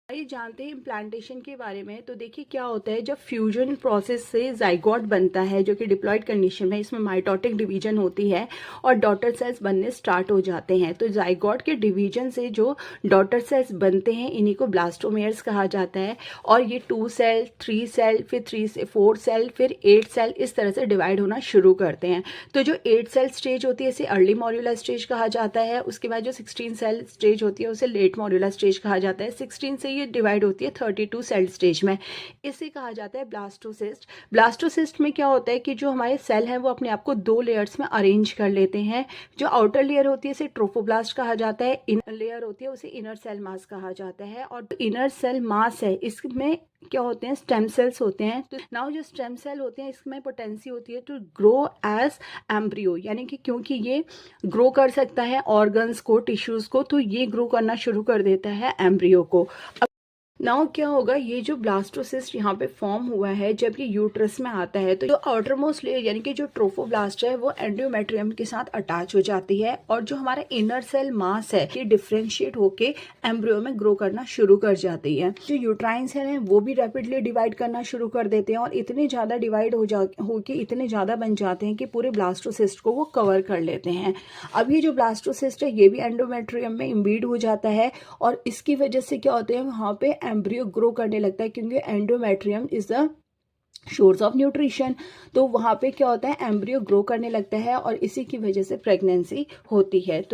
आइए जानते हैं इम्प्लांटेशन के बारे में। तो देखिए क्या होता है, जब फ्यूजन प्रोसेस से जाइगोट बनता है जो कि डिप्लॉयड कंडीशन में, इसमें माइटोटिक डिवीजन होती है और डॉटर सेल्स बनने स्टार्ट हो जाते हैं। तो जाइगोट के डिवीजन से जो डॉटर सेल्स बनते हैं इन्हीं को ब्लास्टोमेयर्स कहा जाता है। और ये 2 सेल, 3 सेल, फिर 3 से 4 सेल, फिर 8 सेल, इस तरह से डिवाइड होना शुरू करते हैं। तो जो 8 सेल स्टेज होती है इसे अर्ली मॉड्यूलर स्टेज कहा जाता है। उसके बाद जो 16 सेल स्टेज होती है उसे लेट मॉड्यूलर स्टेज कहा जाता है। 16 से ये डिवाइड होती है 32 सेल स्टेज में, इसे कहा जाता है ब्लास्टोसिस्ट। ब्लास्टोसिस्ट में क्या होता है कि जो हमारे सेल हैं वो अपने आप को 2 लेयर्स में अरेंज कर लेते हैं। जो आउटर लेयर होती है इसे ट्रोफोब्लास्ट कहा जाता है, इनर लेयर होती है उसे इनर सेल मास कहा जाता है। और इनर सेल मास है इसमें क्या होते हैं, स्टेम सेल्स होते हैं। तो नाउ जो स्टेम सेल होते हैं इसमें पोटेंसी होती है टू ग्रो एज एम्ब्रियो, यानी कि क्योंकि ये ग्रो कर सकता है ऑर्गन्स को, टिश्यूज को, तो ये ग्रो करना शुरू कर देता है एम्ब्रियो को। नाउ क्या होगा, ये जो ब्लास्टोसिस्ट यहाँ पे फॉर्म हुआ है जब ये यूट्रस में आता है तो जो आउटर मोस्ट लेयर यानी कि जो ट्रोफोब्लास्ट है वो एंडोमेट्रियम के साथ अटैच हो जाती है और जो हमारा इनर सेल मास है ये डिफ्रेंशिएट होके एम्ब्रियो में ग्रो करना शुरू कर जाती है। जो यूट्राइन सेल है वो भी रैपिडली डिवाइड करना शुरू कर देते हैं और इतने ज्यादा डिवाइड होके इतने ज्यादा बन जाते हैं कि पूरे ब्लास्टोसिस्ट को वो कवर कर लेते हैं। अब ये जो ब्लास्टोसिस्ट है ये भी एंडोमेट्रियम में इम्बीड हो जाता है और इसकी वजह से क्या होता है, वहाँ पे एम्ब्रियो ग्रो करने लगता है क्योंकि endometrium is the source of nutrition. तो वहाँ पे क्या होता है, एम्ब्रियो ग्रो करने लगता है और इसी की वजह से प्रेगनेंसी होती है। तो